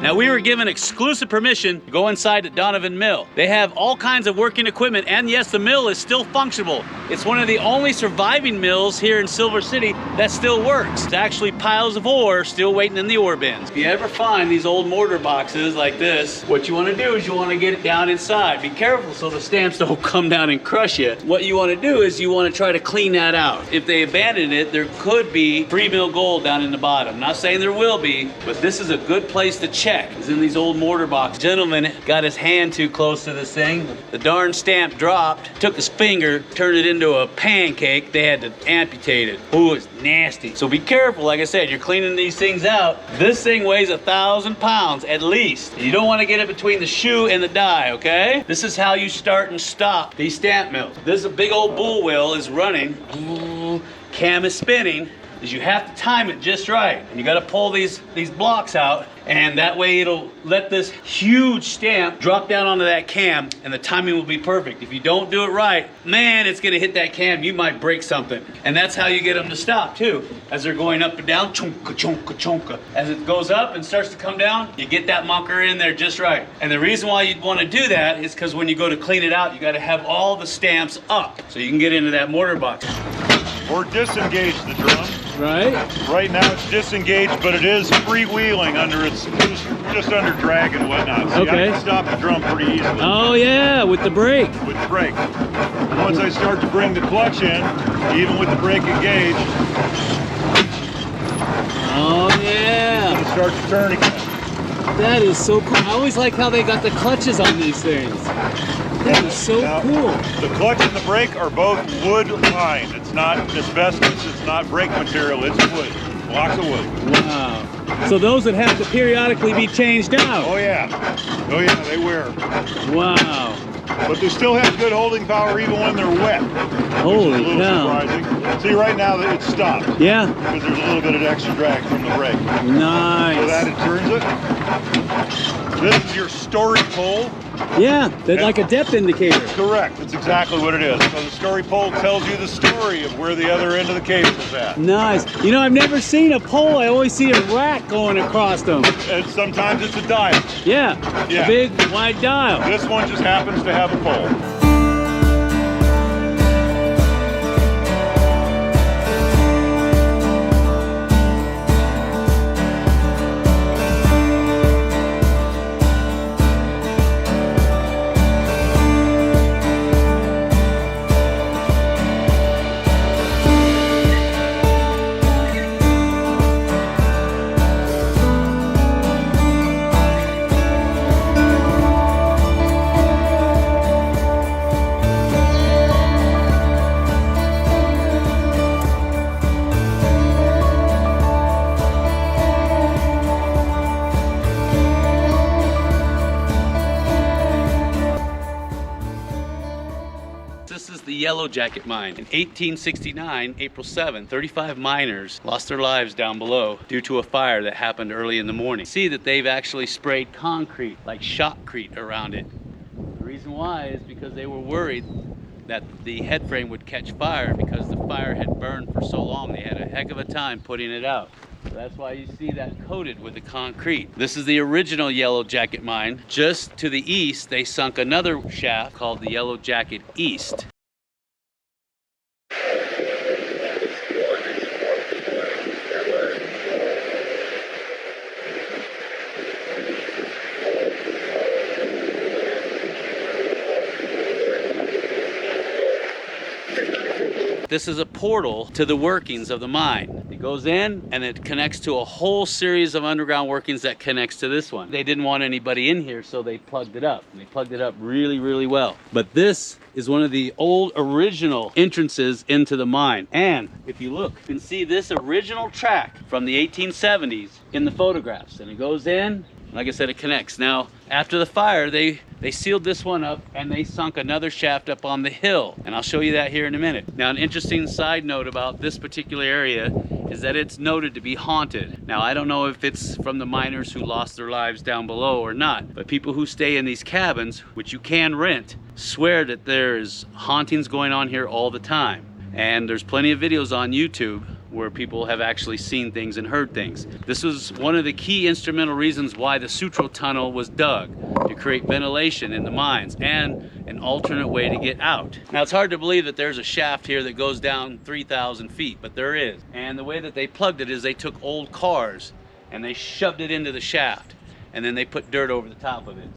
Now, we were given exclusive permission to go inside the Donovan mill. They have all kinds of working equipment, and yes, the mill is still functional. It's one of the only surviving mills here in Silver City that still works. It's actually piles of ore still waiting in the ore bins. If you ever find these old mortar boxes like this, what you want to do is you want to get it down inside. Be careful so the stamps don't come down and crush you. What you want to do is you want to try to clean that out. If they abandon it, there could be free mill gold down in the bottom. I'm not saying there will be, but this is a good place to check. It's in these old mortar boxes. Gentleman got his hand too close to this thing. The darn stamp dropped, took his finger, turned it into a pancake. They had to amputate it. Ooh, it's nasty. So be careful. Like I said, you're cleaning these things out. This thing weighs 1,000 pounds at least. You don't want to get it between the shoe and the die, okay? This is how you start and stop these stamp mills. This is a big old bull wheel is running. Cam is spinning. Is you have to time it just right. And you got to pull these blocks out, and that way it'll let this huge stamp drop down onto that cam, and the timing will be perfect. If you don't do it right, man, it's going to hit that cam. You might break something. And that's how you get them to stop too. As they're going up and down, chonka, chonka, chonka. As it goes up and starts to come down, you get that munker in there just right. And the reason why you'd want to do that is because when you go to clean it out, you got to have all the stamps up so you can get into that mortar box. Or disengage the drum. Right? Right now it's disengaged, but it is freewheeling under its, just under drag and whatnot. So okay. I can stop the drum pretty easily. Oh yeah, with the brake. With the brake. And once I start to bring the clutch in, even with the brake engaged, oh yeah. it's going to start to turn again. That is so cool. I always like how they got the clutches on these things. That is so cool. The clutch and the brake are both wood lined. It's not asbestos, it's not brake material, it's wood. Blocks of wood. Wow. So those would have to periodically be changed out. Oh yeah. Oh yeah, they wear. Wow. But they still have good holding power even when they're wet. Holy which is a little cow. surprising. See, right now it's stopped. Yeah. Because there's a little bit of extra drag from the brake. Nice. So that it turns it. This is your story pole. Yeah, that's like a depth indicator. Correct. That's exactly what it is. So the story pole tells you the story of where the other end of the cable is at. Nice. You know, I've never seen a pole. I always see a rack going across them. And sometimes it's a dial. Yeah. Yeah. A big wide dial. This one just happens to have a pole. Yellow Jacket mine. In 1869, April 7, 35 miners lost their lives down below due to a fire that happened early in the morning. See that they've actually sprayed concrete, like shotcrete, around it. The reason why is because they were worried that the head frame would catch fire because the fire had burned for so long. They had a heck of a time putting it out. So that's why you see that coated with the concrete. This is the original Yellow Jacket mine. Just to the east, they sunk another shaft called the Yellow Jacket East. This is a portal to the workings of the mine. It goes in and it connects to a whole series of underground workings that connects to this one. They didn't want anybody in here, so they plugged it up. And they plugged it up really, really well. But this is one of the old original entrances into the mine. And if you look, you can see this original track from the 1870s in the photographs. And it goes in, like I said, it connects. Now, after the fire, they sealed this one up and they sunk another shaft up on the hill. And I'll show you that here in a minute. Now, an interesting side note about this particular area is that it's noted to be haunted. Now, I don't know if it's from the miners who lost their lives down below or not, but people who stay in these cabins, which you can rent, swear that there's hauntings going on here all the time. And there's plenty of videos on YouTube where people have actually seen things and heard things. This was one of the key instrumental reasons why the Sutro Tunnel was dug, to create ventilation in the mines and an alternate way to get out. Now it's hard to believe that there's a shaft here that goes down 3,000 feet, but there is. And the way that they plugged it is they took old cars and they shoved it into the shaft, and then they put dirt over the top of it.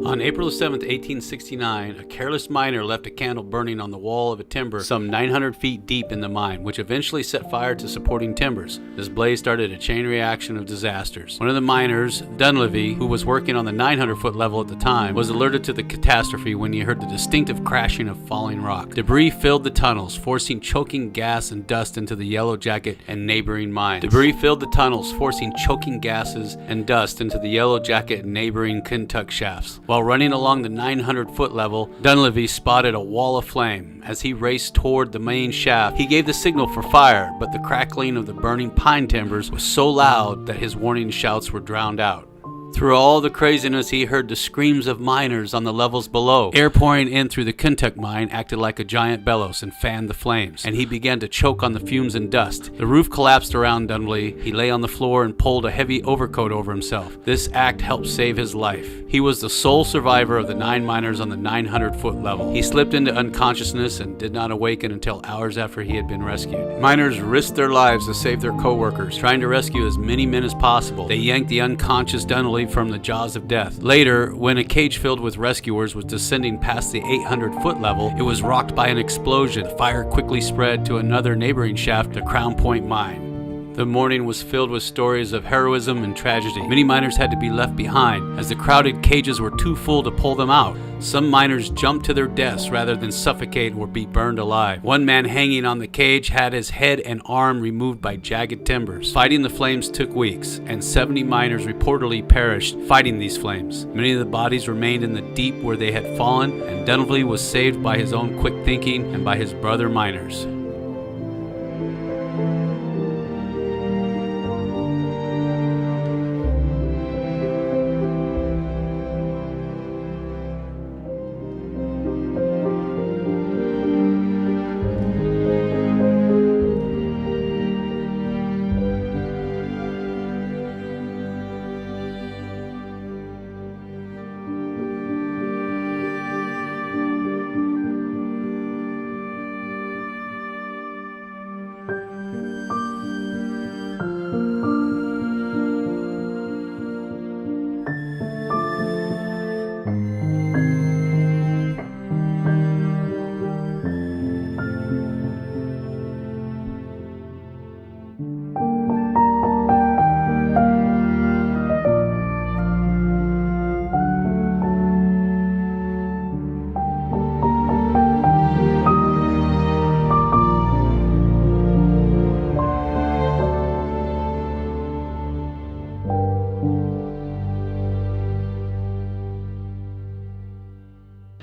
On April 7th, 1869, a careless miner left a candle burning on the wall of a timber some 900 feet deep in the mine, which eventually set fire to supporting timbers. This blaze started a chain reaction of disasters. One of the miners, Donovan, who was working on the 900-foot level at the time, was alerted to the catastrophe when he heard the distinctive crashing of falling rock. Debris filled the tunnels, forcing choking gas and dust into the Yellow Jacket and neighboring mines. Debris filled the tunnels, forcing choking gases and dust into the Yellow Jacket and neighboring Kentuck shafts. While running along the 900-foot level, Donovan spotted a wall of flame. As he raced toward the main shaft, he gave the signal for fire, but the crackling of the burning pine timbers was so loud that his warning shouts were drowned out. Through all the craziness, he heard the screams of miners on the levels below. Air pouring in through the Kentuck mine acted like a giant bellows and fanned the flames, and he began to choke on the fumes and dust. The roof collapsed around Donovan. He lay on the floor and pulled a heavy overcoat over himself. This act helped save his life. He was the sole survivor of the 9 miners on the 900-foot level. He slipped into unconsciousness and did not awaken until hours after he had been rescued. Miners risked their lives to save their co-workers, trying to rescue as many men as possible. They yanked the unconscious Donovan from the jaws of death. Later, when a cage filled with rescuers was descending past the 800-foot level, it was rocked by an explosion. The fire quickly spread to another neighboring shaft, the Crown Point mine. The morning was filled with stories of heroism and tragedy. Many miners had to be left behind, as the crowded cages were too full to pull them out. Some miners jumped to their deaths rather than suffocate or be burned alive. One man hanging on the cage had his head and arm removed by jagged timbers. Fighting the flames took weeks, and 70 miners reportedly perished fighting these flames. Many of the bodies remained in the deep where they had fallen, and Donovan was saved by his own quick thinking and by his brother miners.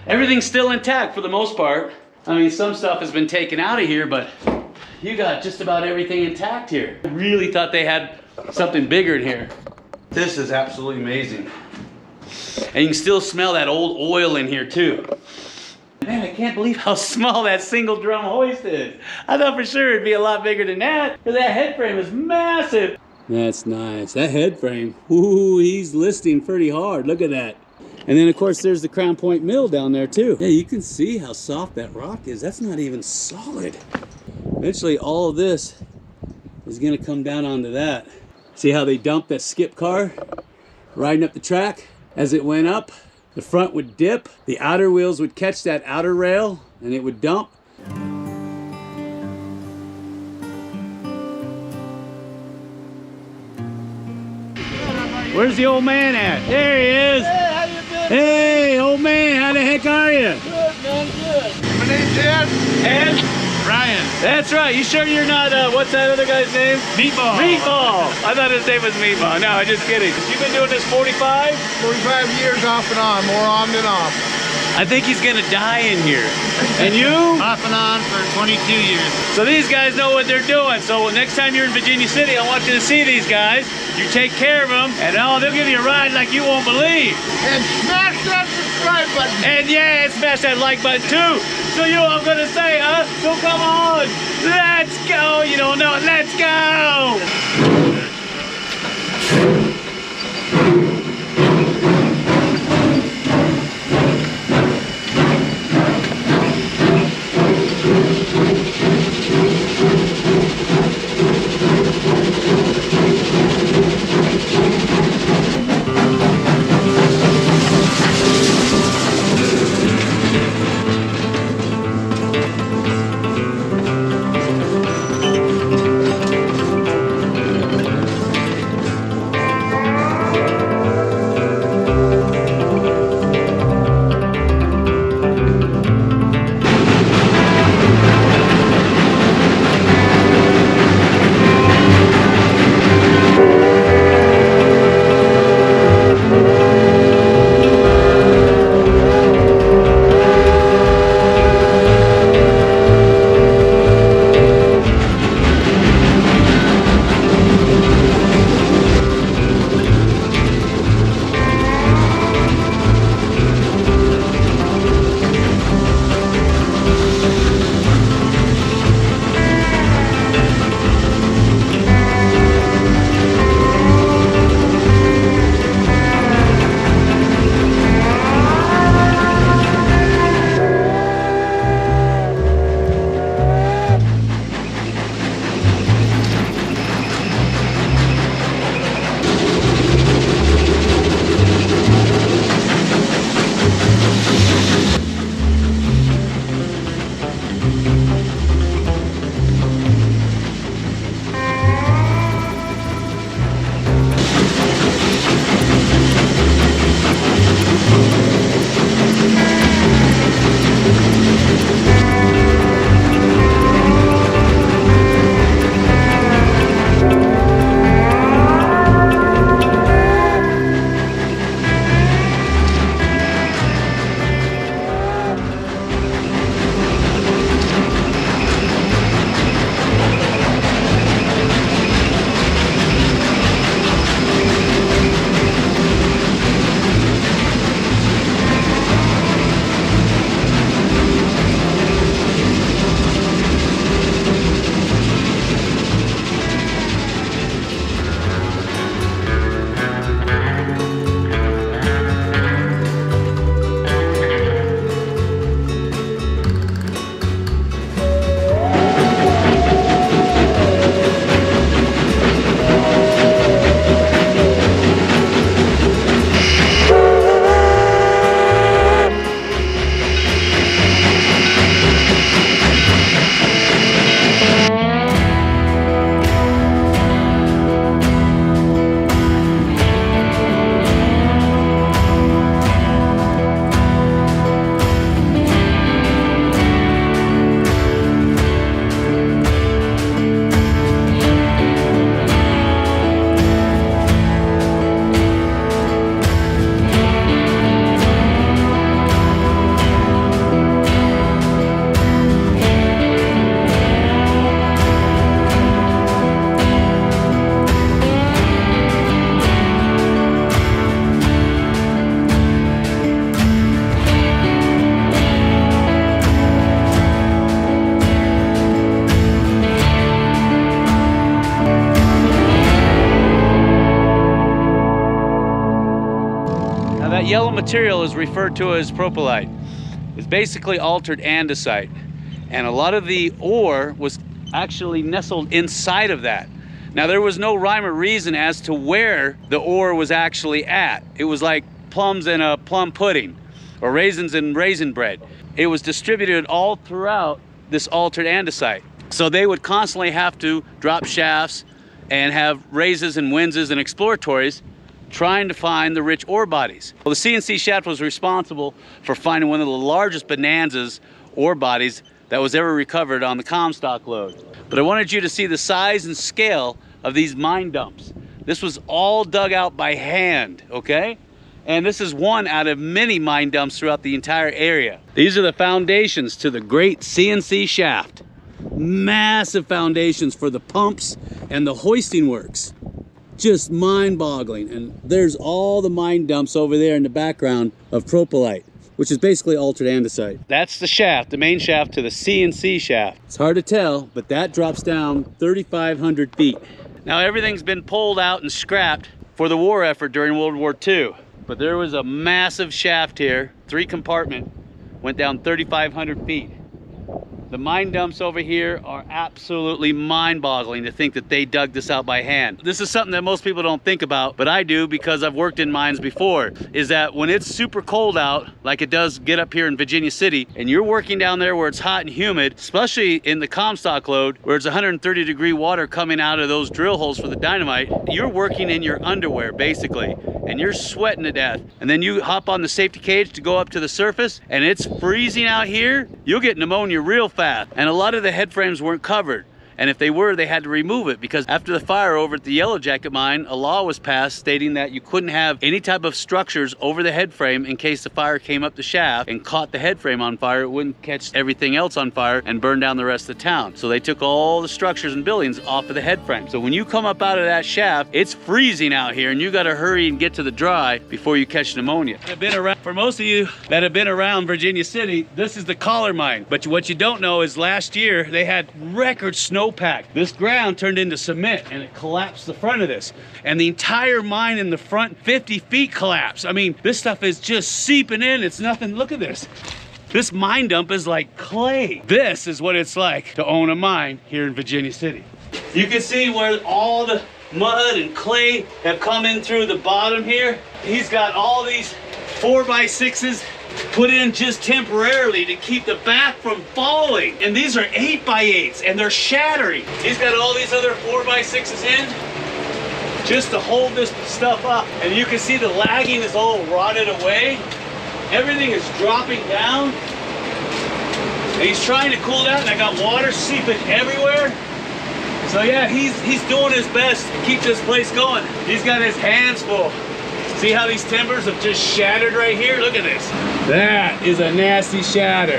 Everything's still intact for the most part. I mean, some stuff has been taken out of here, but you got just about everything intact here. I really thought they had something bigger in here. This is absolutely amazing. And you can still smell that old oil in here too. Man, I can't believe how small that single drum hoist is. I thought for sure it'd be a lot bigger than that, because that head frame is massive. That's nice. That head frame, ooh, he's listing pretty hard. Look at that. And then of course there's the Crown Point Mill down there too. Yeah, you can see how soft that rock is. That's not even solid. Eventually all of this is gonna come down onto that. See how they dumped that skip car riding up the track? As it went up, the front would dip, the outer wheels would catch that outer rail, and it would dump. Where's the old man at? There he is. Hey, how you been? Hey, old man, how the heck are you? Good, man, good. My name's Ed. Ed? Ryan. That's right. You sure you're not, what's that other guy's name? Meatball. Meatball. I thought his name was Meatball. No, I'm just kidding. You've been doing this 45? 45 years off and on, more on than off. I think he's gonna die in here. And you? Off and on for 22 years. So these guys know what they're doing. So next time you're in Virginia City, I want you to see these guys. You take care of them, and they'll give you a ride like you won't believe. And smash that subscribe button. And yeah, smash that like button too. So you know what I'm gonna say, huh? So come on. yellow material is referred to as propylite. It's basically altered andesite. And a lot of the ore was actually nestled inside of that. Now, there was no rhyme or reason as to where the ore was actually at. It was like plums in a plum pudding or raisins in raisin bread. It was distributed all throughout this altered andesite. So they would constantly have to drop shafts and have raises and winzes and exploratories trying to find the rich ore bodies. Well, the C&C Shaft was responsible for finding one of the largest bonanzas ore bodies that was ever recovered on the Comstock lode. But I wanted you to see the size and scale of these mine dumps. This was all dug out by hand, okay? And this is one out of many mine dumps throughout the entire area. These are the foundations to the great C&C Shaft. Massive foundations for the pumps and the hoisting works. Just mind-boggling. And there's all the mine dumps over there in the background of propylite, which is basically altered andesite. That's the shaft, the main shaft to the C&C Shaft. It's hard to tell, but that drops down 3,500 feet. Now, everything's been pulled out and scrapped for the war effort during World War II. But there was a massive shaft here, 3-compartment, went down 3,500 feet. The mine dumps over here are absolutely mind-boggling to think that they dug this out by hand. This is something that most people don't think about, but I do because I've worked in mines before, is that when it's super cold out, like it does get up here in Virginia City, and you're working down there where it's hot and humid, especially in the Comstock lode, where it's 130-degree water coming out of those drill holes for the dynamite, you're working in your underwear, basically, and you're sweating to death. And then you hop on the safety cage to go up to the surface, and it's freezing out here, you'll get pneumonia real fast. And a lot of the head frames weren't covered. And if they were, they had to remove it because after the fire over at the Yellow Jacket mine, a law was passed stating that you couldn't have any type of structures over the head frame in case the fire came up the shaft and caught the head frame on fire. It wouldn't catch everything else on fire and burn down the rest of the town. So they took all the structures and buildings off of the head frame. So when you come up out of that shaft, it's freezing out here and you got to hurry and get to the dry before you catch pneumonia. For most of you that have been around Virginia City, this is the Chollar mine. But what you don't know is last year they had record snowpack. This ground turned into cement and it collapsed the front of this. And the entire mine in the front 50 feet collapsed. I mean, this stuff is just seeping in. It's nothing. Look at this. This mine dump is like clay. This is what it's like to own a mine here in Virginia City. You can see where all the mud and clay have come in through the bottom here. He's got all these 4x6s put in just temporarily to keep the back from falling. And these are 8x8s and they're shattering. He's got all these other 4x6s in just to hold this stuff up. And you can see the lagging is all rotted away. Everything is dropping down. And he's trying to cool down and I got water seeping everywhere. So yeah, he's doing his best to keep this place going. He's got his hands full. See how these timbers have just shattered right here? Look at this. That is a nasty shatter.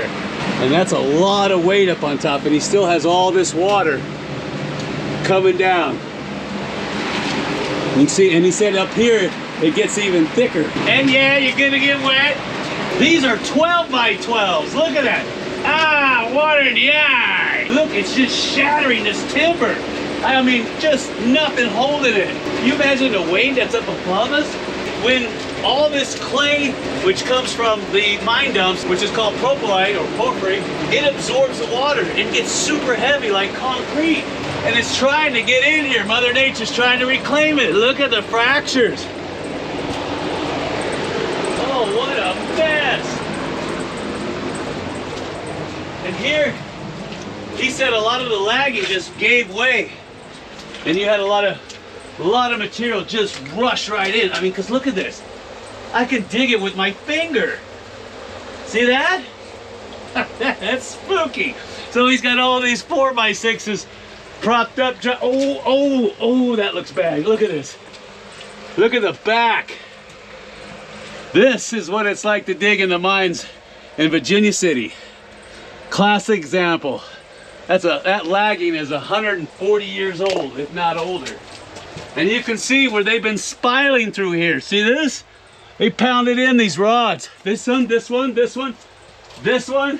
And that's a lot of weight up on top, and he still has all this water coming down. You can see, and he said up here, it gets even thicker. And yeah, you're gonna get wet. These are 12x12s. Look at that. Ah, water in the eye. Look, it's just shattering this timber. I mean, just nothing holding it. Can you imagine the weight that's up above us? When all this clay, which comes from the mine dumps, which is called propylite or porphyry, it absorbs the water and gets super heavy like concrete. And it's trying to get in here. Mother Nature's trying to reclaim it. Look at the fractures. Oh, what a mess. And here, he said a lot of the lagging just gave way. And you had a lot of material just rush right in. I mean, because look at this. I can dig it with my finger. See that? That's spooky. So he's got all these 4x6s propped up. Oh, that looks bad. Look at this. Look at the back. This is what it's like to dig in the mines in Virginia City. Classic example. That lagging is 140 years old, if not older. And you can see where they've been spiling through here. See this? They pounded in these rods. This one, this one, this one, this one.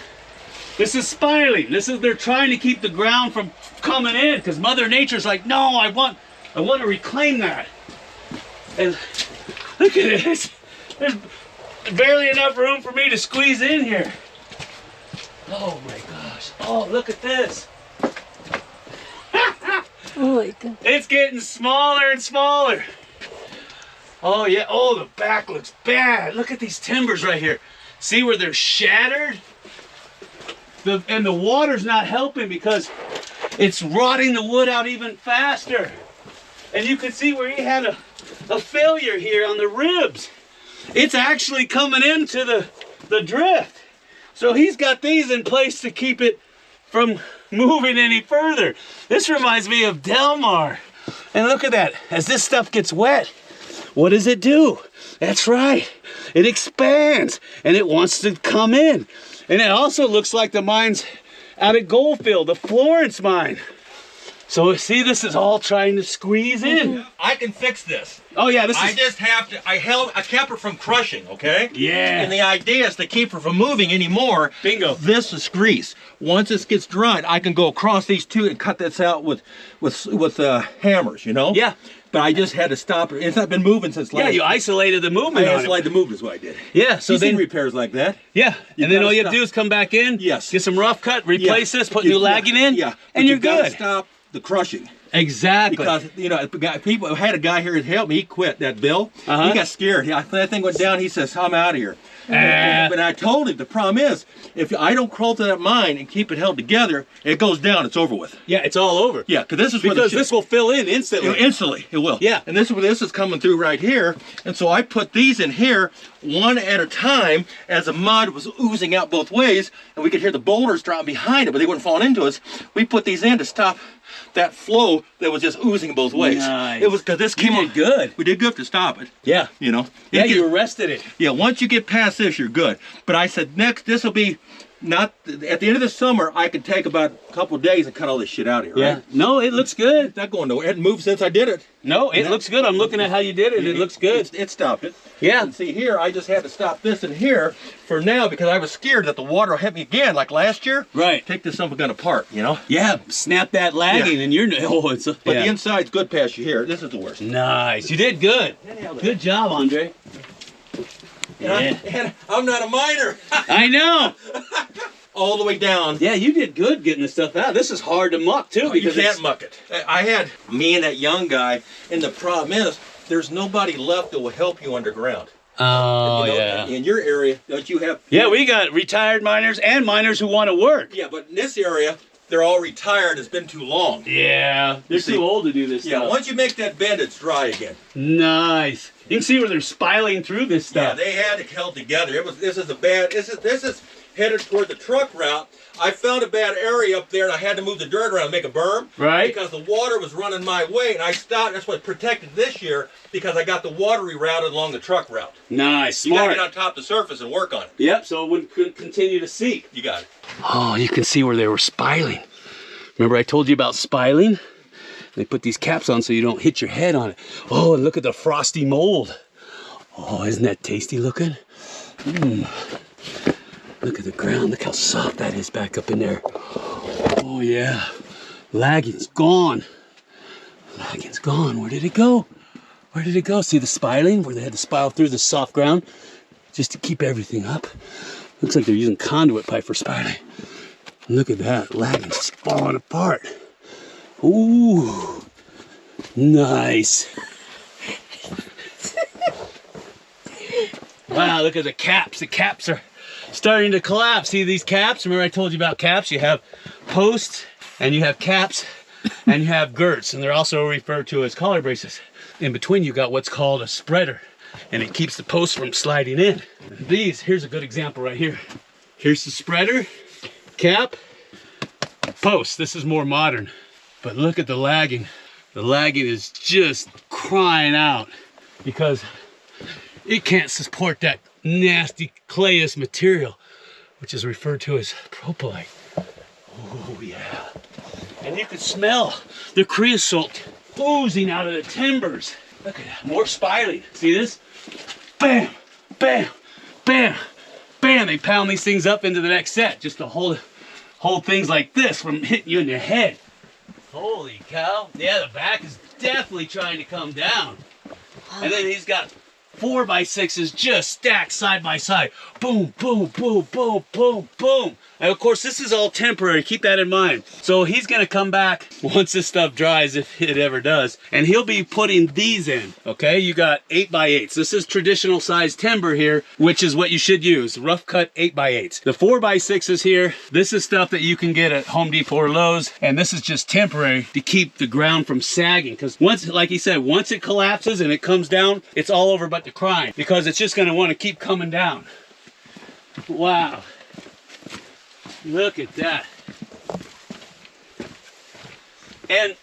This is spiling. They're trying to keep the ground from coming in because Mother Nature's like, no, I want to reclaim that. And look at this. There's barely enough room for me to squeeze in here. Oh my gosh. Oh, look at this. Oh my God. It's getting smaller and smaller. Oh yeah, oh, the back looks bad. Look at these timbers right here. See where they're shattered? And the water's not helping because it's rotting the wood out even faster. And you can see where he had a failure here on the ribs. It's actually coming into the drift. So he's got these in place to keep it from moving any further. This reminds me of Delmar. And look at that, as this stuff gets wet, what does it do? That's right, it expands and it wants to come in. And it also looks like the mines out at Goldfield, the Florence mine. So see, this is all trying to squeeze in. I can fix this. Oh yeah, this is... I just have to, I kept her from crushing, okay? Yeah. And the idea is to keep her from moving anymore. Bingo. This is grease. Once this gets dried, I can go across these two and cut this out with hammers, you know? Yeah. But I just had to stop it. It's not been moving since last. Yeah, you isolated the movement. I isolated the movement is what I did. Yeah, so You've then seen repairs like that. Yeah, You and then gotta all you have to stop. do is come back in. Yes. Get some rough cut, replace this, put new lagging in. Yeah. and you're you gotta good. Stop the crushing. Exactly. Because, you know, people I had a guy here to help me. He quit, that Bill. Uh-huh. He got scared. That thing went down. He says, I'm out of here. But I told him the problem is, if I don't crawl to that mine and keep it held together, it goes down, it's over with. Yeah, it's all over. Yeah, because this is where Because this will fill in instantly. instantly, it will. Yeah. And this is where this is coming through right here. And so I put these in here one at a time as the mud was oozing out both ways, and we could hear the boulders dropping behind it, but they weren't falling into us. We put these in to stop that flow that was just oozing both ways. Nice. It was because this You came did on good. We did good to stop it. Yeah. You know. Yeah, It you get- arrested it. Yeah, once you get past this, you're good. But I said next, this will be not at the end of the summer. I can take about a couple of days and cut all this shit out of here. Yeah. Right? No, it looks good. It's not going nowhere. It hadn't moved since I did it. No, it looks good. I'm looking at how you did it. It looks good. It stopped it. Yeah. And see here, I just had to stop this in here for now because I was scared that the water will hit me again like last year. Right. Take this something gun apart, you know. Yeah, snap that lagging and you're... Oh, it's... But yeah. the inside's good past you here. This is the worst. Nice. You did good. Good job, Andre. And I'm not a miner. I know. All the way down. Yeah, you did good getting the stuff out. This is hard to muck too You because can't it's... muck it. I had me and that young guy, and the problem is there's nobody left that will help you underground. Oh, You know, yeah. In your area, don't you have? Yeah, we got retired miners and miners who want to work. Yeah, but in this area, they're all retired. It's been too long. Yeah, they're see- too old to do this Yeah, stuff. once you make that bend, it's dry again. Nice. You can see where they're spiling through this Yeah, stuff. they had it held together. It was. This is a bad. This is headed toward the truck route. I found a bad area up there, and I had to move the dirt around and make a berm. Right. Because the water was running my way, and I stopped. That's what protected this year because I got the water rerouted along the truck route. Nice, You got to smart. get on top of the surface and work on it. Yep, so it wouldn't continue to seep. You got it. Oh, you can see where they were spiling. Remember I told you about spiling? They put these caps on so you don't hit your head on it. Oh, and look at the frosty mold. Oh, isn't that tasty looking? Look at the ground. Look how soft that is back up in there. Oh, yeah. Lagging's gone. Lagging's gone. Where did it go? Where did it go? See the spiling where they had to spile through the soft ground just to keep everything up? Looks like they're using conduit pipe for spiling. Look at that. Lagging's just falling apart. Ooh. Nice. Wow, look at the caps. The caps are starting to collapse. See these caps? Remember I told you about caps? You have posts and you have caps and you have girts, and they're also referred to as collar braces. In between you got what's called a spreader, and it keeps the post from sliding in. These, here's a good example right here. Here's the spreader, cap, post. This is more modern, but look at the lagging. The lagging is just crying out because it can't support that nasty clayous material, which is referred to as propylite. Oh yeah. And you can smell the creosote oozing out of the timbers. Look at that, more spiling. See this? Bam, bam, bam, bam. They pound these things up into the next set just to hold things like this from hitting you in the head. Holy cow. Yeah, the back is definitely trying to come down. And then he's got 4x6s just stacked side by side. Boom, boom, boom, boom, boom, boom. And of course, this is all temporary. Keep that in mind. So he's going to come back once this stuff dries, if it ever does, and he'll be putting these in. Okay, you got 8x8s. This is traditional size timber here, which is what you should use. Rough cut 8x8s. The 4x6s here, this is stuff that you can get at Home Depot or Lowe's, and this is just temporary to keep the ground from sagging. Because once, like he said, once it collapses and it comes down, it's all over but the crime, because it's just going to want to keep coming down. Wow. Look at that. And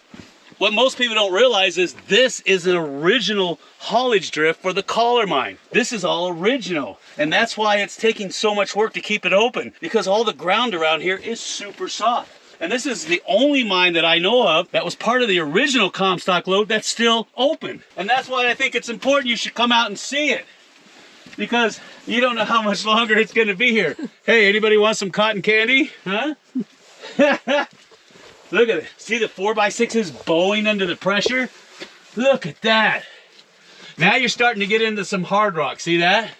what most people don't realize is this is an original haulage drift for the Chollar mine. This is all original. And that's why it's taking so much work to keep it open, because all the ground around here is super soft. And this is the only mine that I know of that was part of the original Comstock lode that's still open. And that's why I think it's important you should come out and see it, because you don't know how much longer it's going to be here. Hey, anybody want some cotton candy? Huh? Look at it. See the 4x6s bowing under the pressure? Look at that. Now you're starting to get into some hard rock. See that?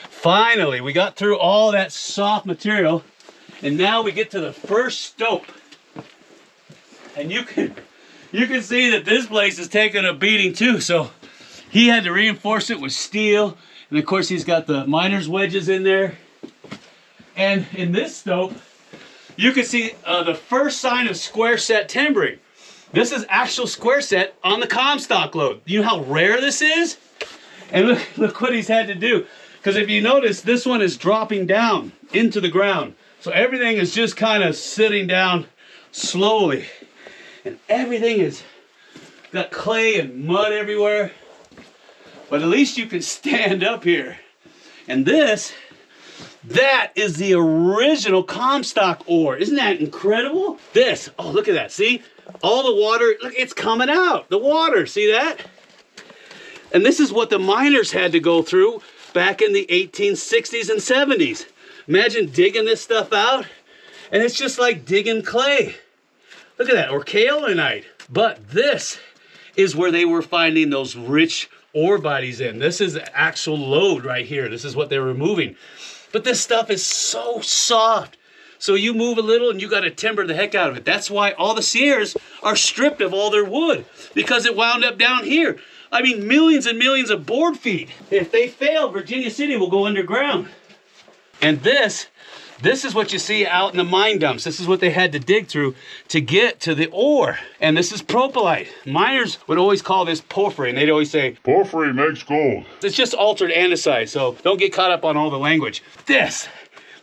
Finally, we got through all that soft material, and now we get to the first stope. And you can see that this place is taking a beating too. So he had to reinforce it with steel. And of course, he's got the miner's wedges in there. And in this stope, you can see the first sign of square set timbering. This is actual square set on the Comstock lode. You know how rare this is? And look what he's had to do. Because if you notice, this one is dropping down into the ground. So everything is just kind of sitting down slowly. And everything is got clay and mud everywhere. But at least you can stand up here. And that is the original Comstock ore. Isn't that incredible? This, oh, look at that. See? All the water, look, it's coming out. The water, see that? And this is what the miners had to go through back in the 1860s and 70s. Imagine digging this stuff out, and it's just like digging clay. Look at that, or kaolinite. But this is where they were finding those rich ore bodies in. This is the actual lode right here. This is what they're removing. But this stuff is so soft. So you move a little and you got to timber the heck out of it. That's why all the Sierras are stripped of all their wood, because it wound up down here. I mean, millions and millions of board feet. If they fail, Virginia City will go underground. And this is what you see out in the mine dumps. This is what they had to dig through to get to the ore. And this is propylite. Miners would always call this porphyry, and they'd always say, Porphyry makes gold. it's just altered andesite, so don't get caught up on all the language. This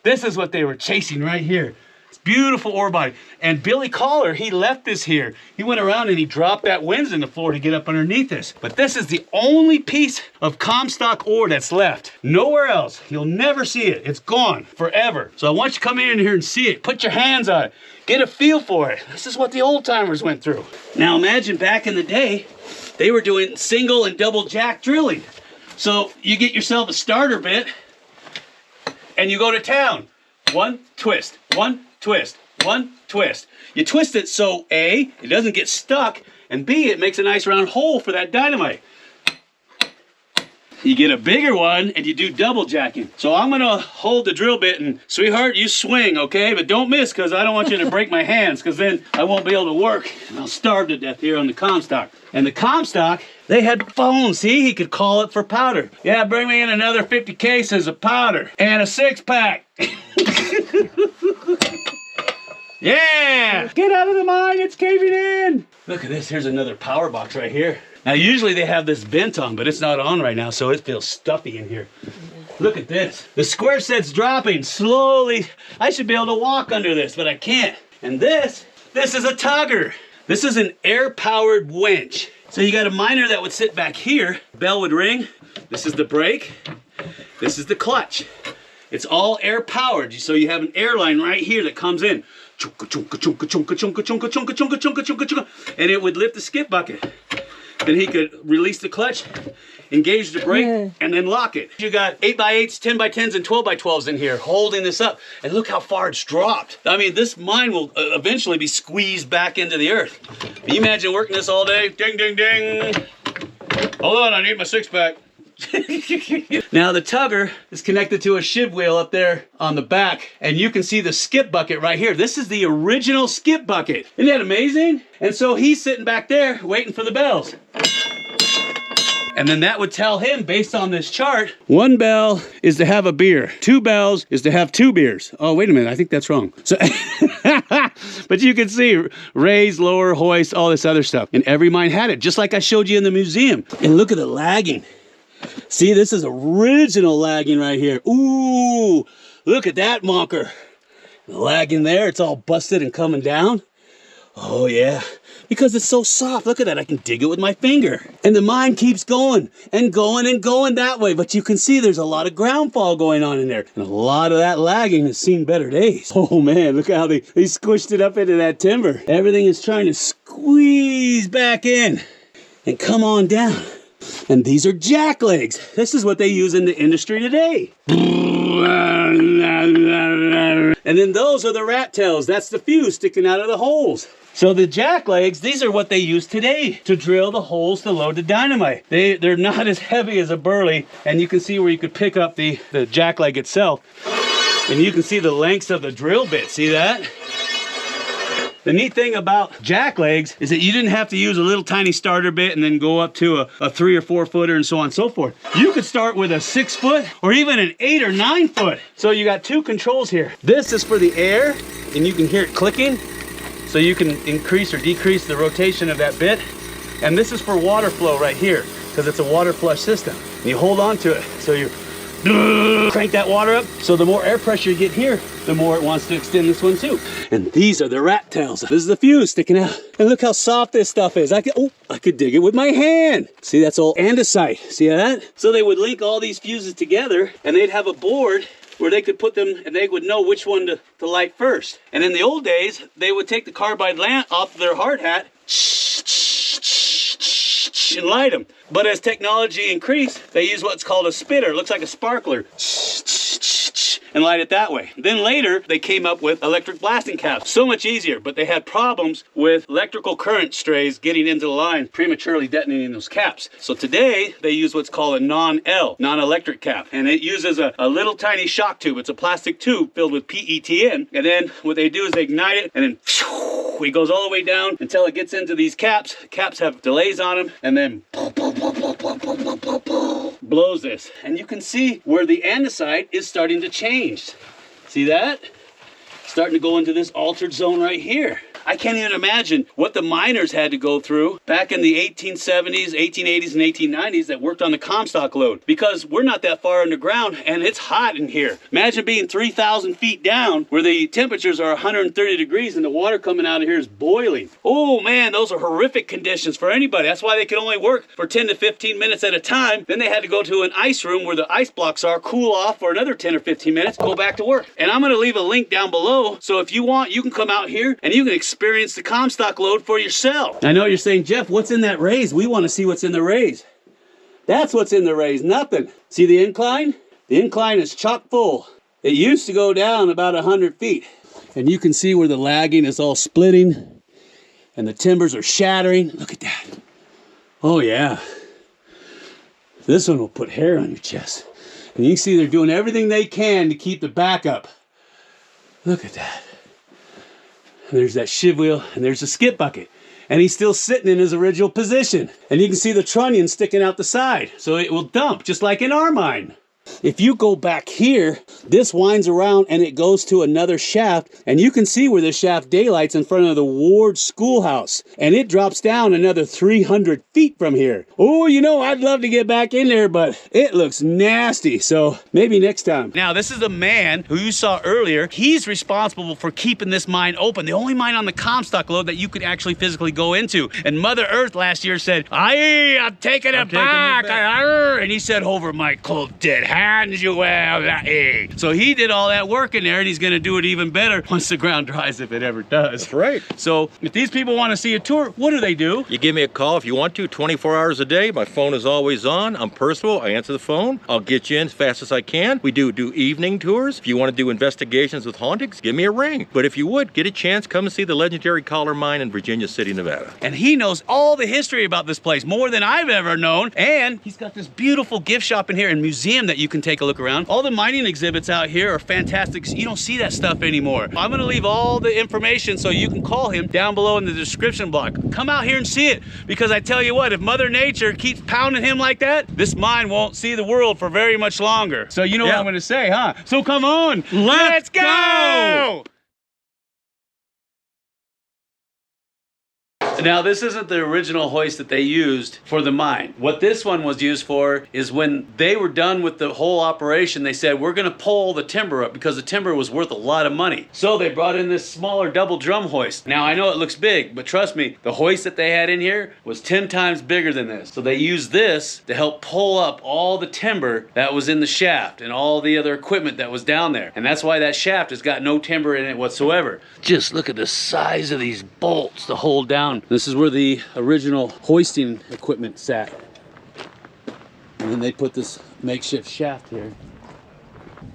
is what they were chasing right here. It's beautiful ore body. And Billy Chollar, he left this here. He went around and he dropped that winds in the floor to get up underneath this. But this is the only piece of Comstock ore that's left. Nowhere else. You'll never see it. It's gone forever. So I want you to come in here and see it. Put your hands on it. Get a feel for it. This is what the old timers went through. Now imagine back in the day, they were doing single and double jack drilling. So you get yourself a starter bit and you go to town. One twist, one twist, one twist. You twist it so A, it doesn't get stuck, and B, it makes a nice round hole for that dynamite. You get a bigger one and you do double jacking. So I'm gonna hold the drill bit and, sweetheart, you swing, okay? But don't miss, because I don't want you to break my hands, because then I won't be able to work and I'll starve to death here on the Comstock. And the Comstock, they had phones. See, he could call it for powder. Yeah, bring me in another 50 cases of powder and a 6-pack. Yeah! Get out of the mine, it's caving in! Look at this, here's another power box right here. Now usually they have this vent on, but it's not on right now, so it feels stuffy in here. Look at this. The square set's dropping slowly. I should be able to walk under this, but I can't. And this is a tugger. This is an air-powered winch. So you got a miner that would sit back here, bell would ring, this is the brake, this is the clutch. It's all air-powered, so you have an air line right here that comes in. And it would lift the skip bucket. Then he could release the clutch, engage the brake, and then lock it. You got 8x8s, 10x10s, and 12x12s in here holding this up. And look how far it's dropped. I mean, this mine will eventually be squeezed back into the earth. Can you imagine working this all day? Ding, ding, ding. Hold on, I need my 6-pack. Now the tugger is connected to a shiv wheel up there on the back, and you can see the skip bucket right here. This is the original skip bucket. Isn't that amazing? And so he's sitting back there waiting for the bells. And then that would tell him, based on this chart, 1 bell is to have a beer. 2 bells is to have 2 beers. Oh, wait a minute, I think that's wrong. So, but you can see raise, lower, hoist, all this other stuff. And every mine had it, just like I showed you in the museum. And look at the lagging. See, this is original lagging right here. Ooh, look at that monker. The lagging there, it's all busted and coming down. Oh yeah, because it's so soft. Look at that, I can dig it with my finger. And the mine keeps going and going and going that way. But you can see there's a lot of ground fall going on in there. And a lot of that lagging has seen better days. Oh man, look how they squished it up into that timber. Everything is trying to squeeze back in and come on down. And these are jack legs. This is what they use in the industry today. And then those are the rat tails. That's the fuse sticking out of the holes. So the jack legs, these are what they use today to drill the holes to load the dynamite. They're not as heavy as a burley, and you can see where you could pick up the jack leg itself. And you can see the lengths of the drill bit. See that? The neat thing about jack legs is that you didn't have to use a little tiny starter bit and then go up to a 3 or 4 footer and so on and so forth. You could start with a 6 foot or even an 8 or 9 foot. So you got 2 controls here. This is for the air, and you can hear it clicking. So you can increase or decrease the rotation of that bit. And this is for water flow right here, because it's a water flush system. And you hold on to it. So you crank that water up. So the more air pressure you get here, the more it wants to extend this one too. And these are the rat tails. This is the fuse sticking out. And look how soft this stuff is. I could dig it with my hand. See, that's all andesite. See that? So they would link all these fuses together, and they'd have a board where they could put them, and they would know which one to light first. And in the old days, they would take the carbide lamp off their hard hat and light them. But as technology increased, they use what's called a spitter. It looks like a sparkler. And light it that way. Then later, they came up with electric blasting caps. So much easier, but they had problems with electrical current strays getting into the line, prematurely detonating those caps. So today, they use what's called a non-L, non-electric cap. And it uses a little tiny shock tube. It's a plastic tube filled with PETN. And then what they do is they ignite it, and then it goes all the way down until it gets into these caps. Caps have delays on them, and then blows this. And you can see where the andesite is starting to change. See that? Starting to go into this altered zone right here. I can't even imagine what the miners had to go through back in the 1870s, 1880s, and 1890s that worked on the Comstock lode, because we're not that far underground and it's hot in here. Imagine being 3,000 feet down where the temperatures are 130 degrees and the water coming out of here is boiling. Oh man, those are horrific conditions for anybody. That's why they could only work for 10 to 15 minutes at a time. Then they had to go to an ice room where the ice blocks are, cool off for another 10 or 15 minutes, go back to work. And I'm gonna leave a link down below, so if you want, you can come out here and you can experience the Comstock lode for yourself. I know you're saying, Jeff, what's in that raise? We want to see what's in the raise. That's what's in the raise, nothing. See the incline? The incline is chock full. It used to go down about 100 feet. And you can see where the lagging is all splitting and the timbers are shattering. Look at that. Oh yeah. This one will put hair on your chest. And you can see they're doing everything they can to keep the back up. Look at that. And there's that shiv wheel, and there's the skip bucket. And he's still sitting in his original position. And you can see the trunnion sticking out the side. So it will dump, just like in our mine. If you go back here, this winds around and it goes to another shaft, and you can see where the shaft daylights in front of the Ward Schoolhouse, and it drops down another 300 feet from here. Oh, you know, I'd love to get back in there, but it looks nasty, so maybe next time. Now, this is the man who you saw earlier. He's responsible for keeping this mine open, the only mine on the Comstock lode that you could actually physically go into. And Mother Earth last year said, I'm taking it back. And he said, over my cold dead hat. Manuel. So he did all that work in there, and he's gonna do it even better once the ground dries, if it ever does. That's right. So if these people want to see a tour, what do they do? You give me a call if you want to, 24 hours a day. My phone is always on. I'm personal. I answer the phone. I'll get you in as fast as I can. We do evening tours. If you want to do investigations with hauntings, give me a ring. But if you would, get a chance, come and see the legendary Chollar mine in Virginia City, Nevada. And he knows all the history about this place, more than I've ever known. And he's got this beautiful gift shop in here and museum that you can take a look around. All the mining exhibits out here are fantastic. You don't see that stuff anymore. I'm gonna leave all the information so you can call him down below in the description block. Come out here and see it, because I tell you what, if Mother Nature keeps pounding him like that, this mine won't see the world for very much longer. So you know what I'm gonna say, huh? So come on, let's go! Now, this isn't the original hoist that they used for the mine. What this one was used for is when they were done with the whole operation, they said, we're gonna pull the timber up because the timber was worth a lot of money. So they brought in this smaller double drum hoist. Now, I know it looks big, but trust me, the hoist that they had in here was 10 times bigger than this. So they used this to help pull up all the timber that was in the shaft and all the other equipment that was down there. And that's why that shaft has got no timber in it whatsoever. Just look at the size of these bolts to hold down. This is where the original hoisting equipment sat. And then they put this makeshift shaft here.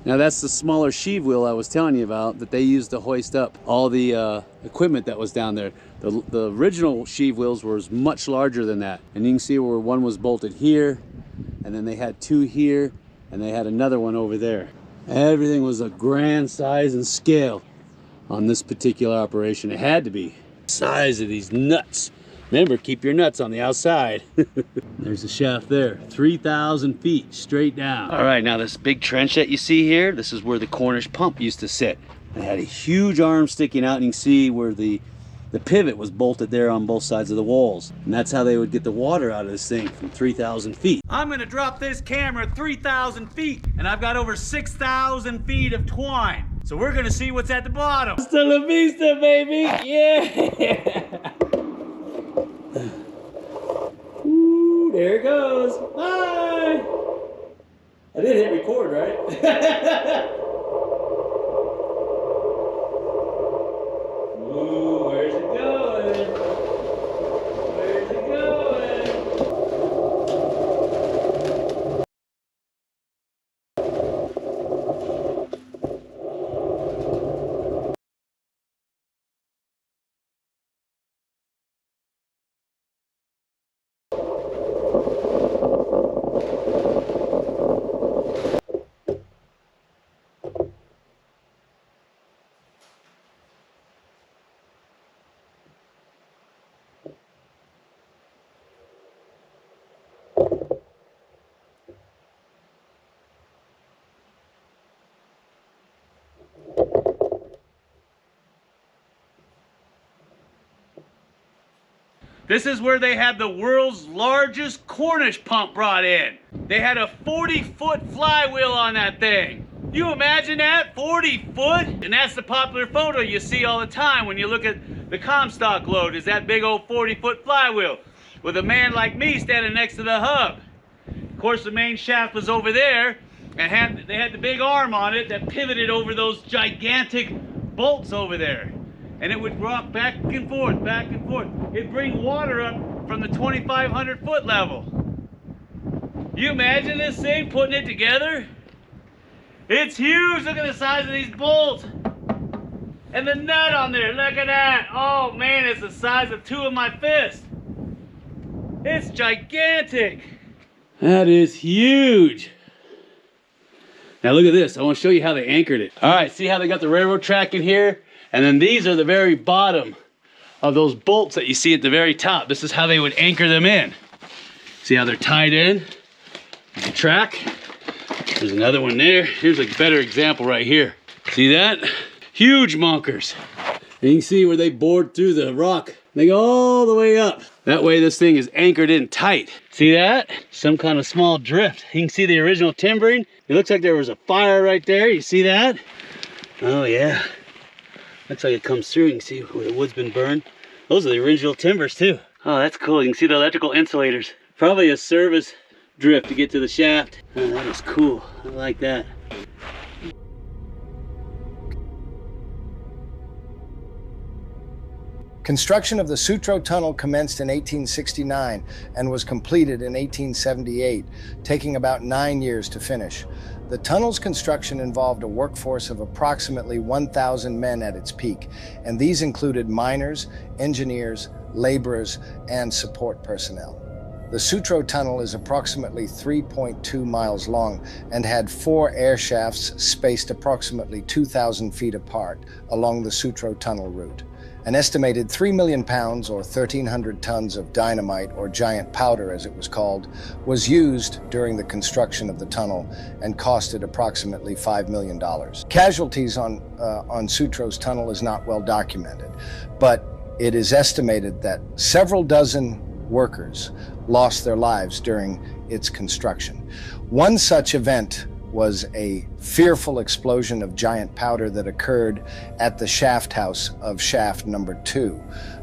Now that's the smaller sheave wheel I was telling you about that they used to hoist up all the equipment that was down there. The original sheave wheels were much larger than that. And you can see where one was bolted here, and then they had two here, and they had another one over there. Everything was a grand size and scale on this particular operation. It had to be. Size of these nuts. Remember, keep your nuts on the outside. There's the shaft there, 3,000 feet straight down. All right, now this big trench that you see here, this is where the Cornish pump used to sit. They had a huge arm sticking out, and you can see where the pivot was bolted there on both sides of the walls. And that's how they would get the water out of this thing from 3,000 feet. I'm gonna drop this camera 3,000 feet, and I've got over 6,000 feet of twine. So we're gonna see what's at the bottom. Hasta la vista, baby, yeah! Ooh, there it goes, bye! I did hit record, right? Ooh, where's it going? Where's it going? This is where they had the world's largest Cornish pump brought in. They had a 40-foot flywheel on that thing. You imagine that? 40 foot? And that's the popular photo you see all the time when you look at the Comstock load, is that big old 40-foot flywheel with a man like me standing next to the hub. Of course, the main shaft was over there, and they had the big arm on it that pivoted over those gigantic bolts over there. And it would rock back and forth, back and forth. It'd bring water up from the 2,500 foot level. You imagine this thing, putting it together? It's huge, look at the size of these bolts. And the nut on there, look at that. Oh man, it's the size of two of my fists. It's gigantic. That is huge. Now look at this, I want to show you how they anchored it. All right, see how they got the railroad track in here? And then these are the very bottom of those bolts that you see at the very top. This is how they would anchor them in. See how they're tied in? The track. There's another one there. Here's a better example right here. See that? Huge monkers. And you can see where they bored through the rock. They go all the way up. That way this thing is anchored in tight. See that? Some kind of small drift. You can see the original timbering. It looks like there was a fire right there. You see that? Oh yeah. Looks like it comes through. You can see where the wood's been burned. Those are the original timbers too. Oh, that's cool. You can see the electrical insulators. Probably a service drift to get to the shaft. Oh, that is cool. I like that. Construction of the Sutro Tunnel commenced in 1869 and was completed in 1878, taking about 9 years to finish. The tunnel's construction involved a workforce of approximately 1,000 men at its peak, and these included miners, engineers, laborers, and support personnel. The Sutro Tunnel is approximately 3.2 miles long and had 4 air shafts spaced approximately 2,000 feet apart along the Sutro Tunnel route. An estimated 3 million pounds, or 1,300 tons of dynamite, or giant powder as it was called, was used during the construction of the tunnel and costed approximately $5 million. Casualties on Sutro's tunnel is not well documented, but it is estimated that several dozen workers lost their lives during its construction. One such event was a fearful explosion of giant powder that occurred at the shaft house of shaft number 2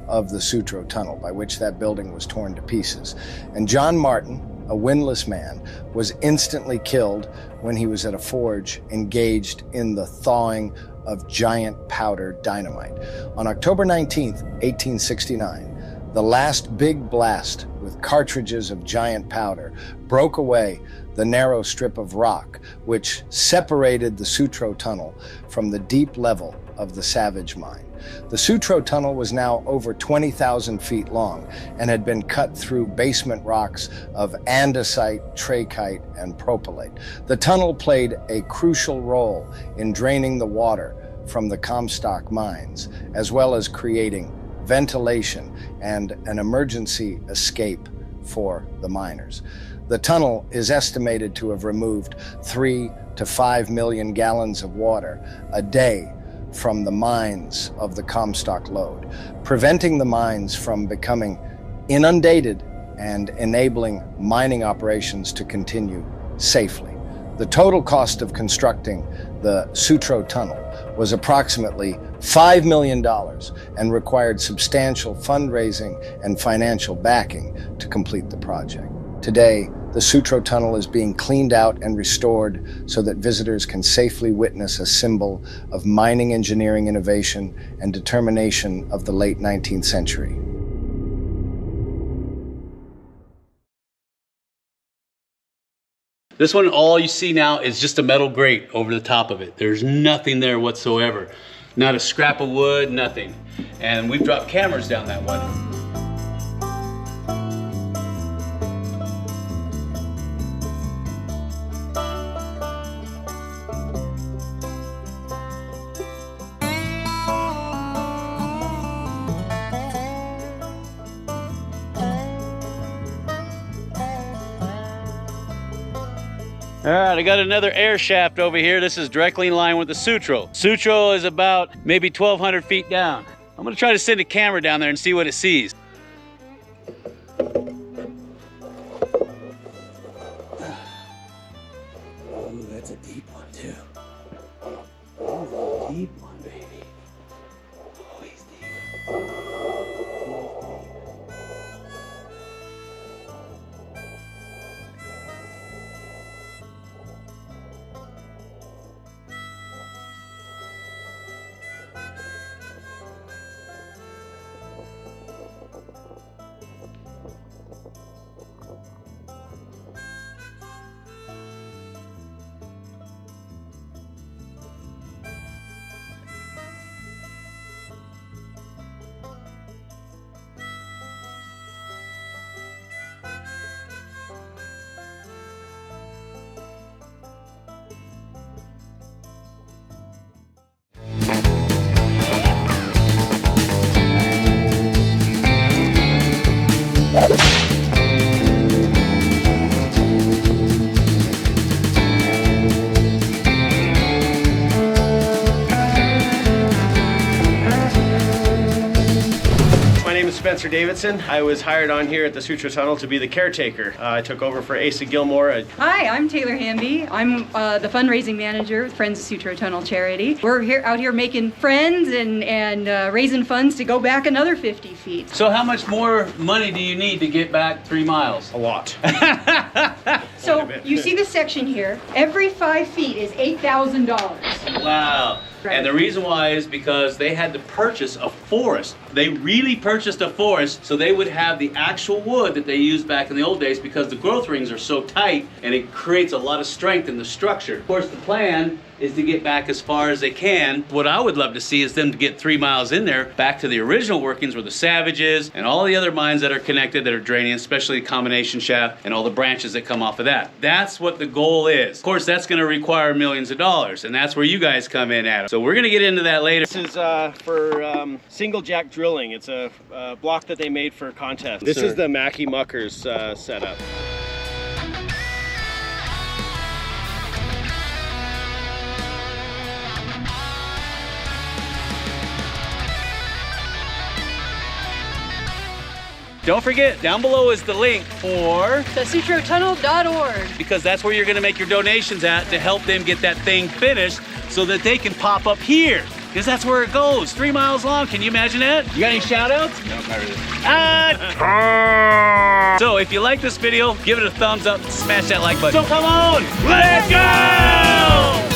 of the Sutro Tunnel, by which that building was torn to pieces. And John Martin, a windlass man, was instantly killed when he was at a forge engaged in the thawing of giant powder dynamite. On October 19th, 1869, the last big blast with cartridges of giant powder broke away the narrow strip of rock which separated the Sutro Tunnel from the deep level of the Savage Mine. The Sutro Tunnel was now over 20,000 feet long and had been cut through basement rocks of andesite, trachyte, and propylite. The tunnel played a crucial role in draining the water from the Comstock mines, as well as creating ventilation and an emergency escape for the miners. The tunnel is estimated to have removed 3 to 5 million gallons of water a day from the mines of the Comstock lode, preventing the mines from becoming inundated and enabling mining operations to continue safely. The total cost of constructing the Sutro Tunnel was approximately $5 million and required substantial fundraising and financial backing to complete the project. Today, the Sutro Tunnel is being cleaned out and restored so that visitors can safely witness a symbol of mining engineering innovation and determination of the late 19th century. This one, all you see now is just a metal grate over the top of it. There's nothing there whatsoever. Not a scrap of wood, nothing. And we've dropped cameras down that one. All right, I got another air shaft over here. This is directly in line with the Sutro. Sutro is about maybe 1,200 feet down. I'm gonna try to send a camera down there and see what it sees. Oh, that's a deep one too. That's a deep one, baby. Oh, he's deep. Spencer Davidson. I was hired on here at the Sutro Tunnel to be the caretaker. I took over for Asa Gilmore. Hi, I'm Taylor Hamby. I'm the fundraising manager with Friends of Sutro Tunnel Charity. We're out here making friends and raising funds to go back another 50 feet. So how much more money do you need to get back 3 miles? A lot. So you see the section here. Every 5 feet is $8,000. Wow. Right. And the reason why is because they had to purchase a forest. They really purchased a forest so they would have the actual wood that they used back in the old days, because the growth rings are so tight and it creates a lot of strength in the structure. Of course, the plan is to get back as far as they can. What I would love to see is them to get 3 miles in there back to the original workings where the Savage is and all the other mines that are connected that are draining, especially the combination shaft and all the branches that come off of that. That's what the goal is. Of course, that's going to require millions of dollars, and that's where you guys come in at. So we're going to get into that later. This is for single jack drilling. It's a block that they made for a contest. This is the Mackie Muckers setup. Don't forget, down below is the link for The SutroTunnel.org. because that's where you're going to make your donations at to help them get that thing finished so that they can pop up here. Because that's where it goes. 3 miles long. Can you imagine that? You got any shout outs? No, not really. So if you like this video, give it a thumbs up, smash that like button. So come on, let's go!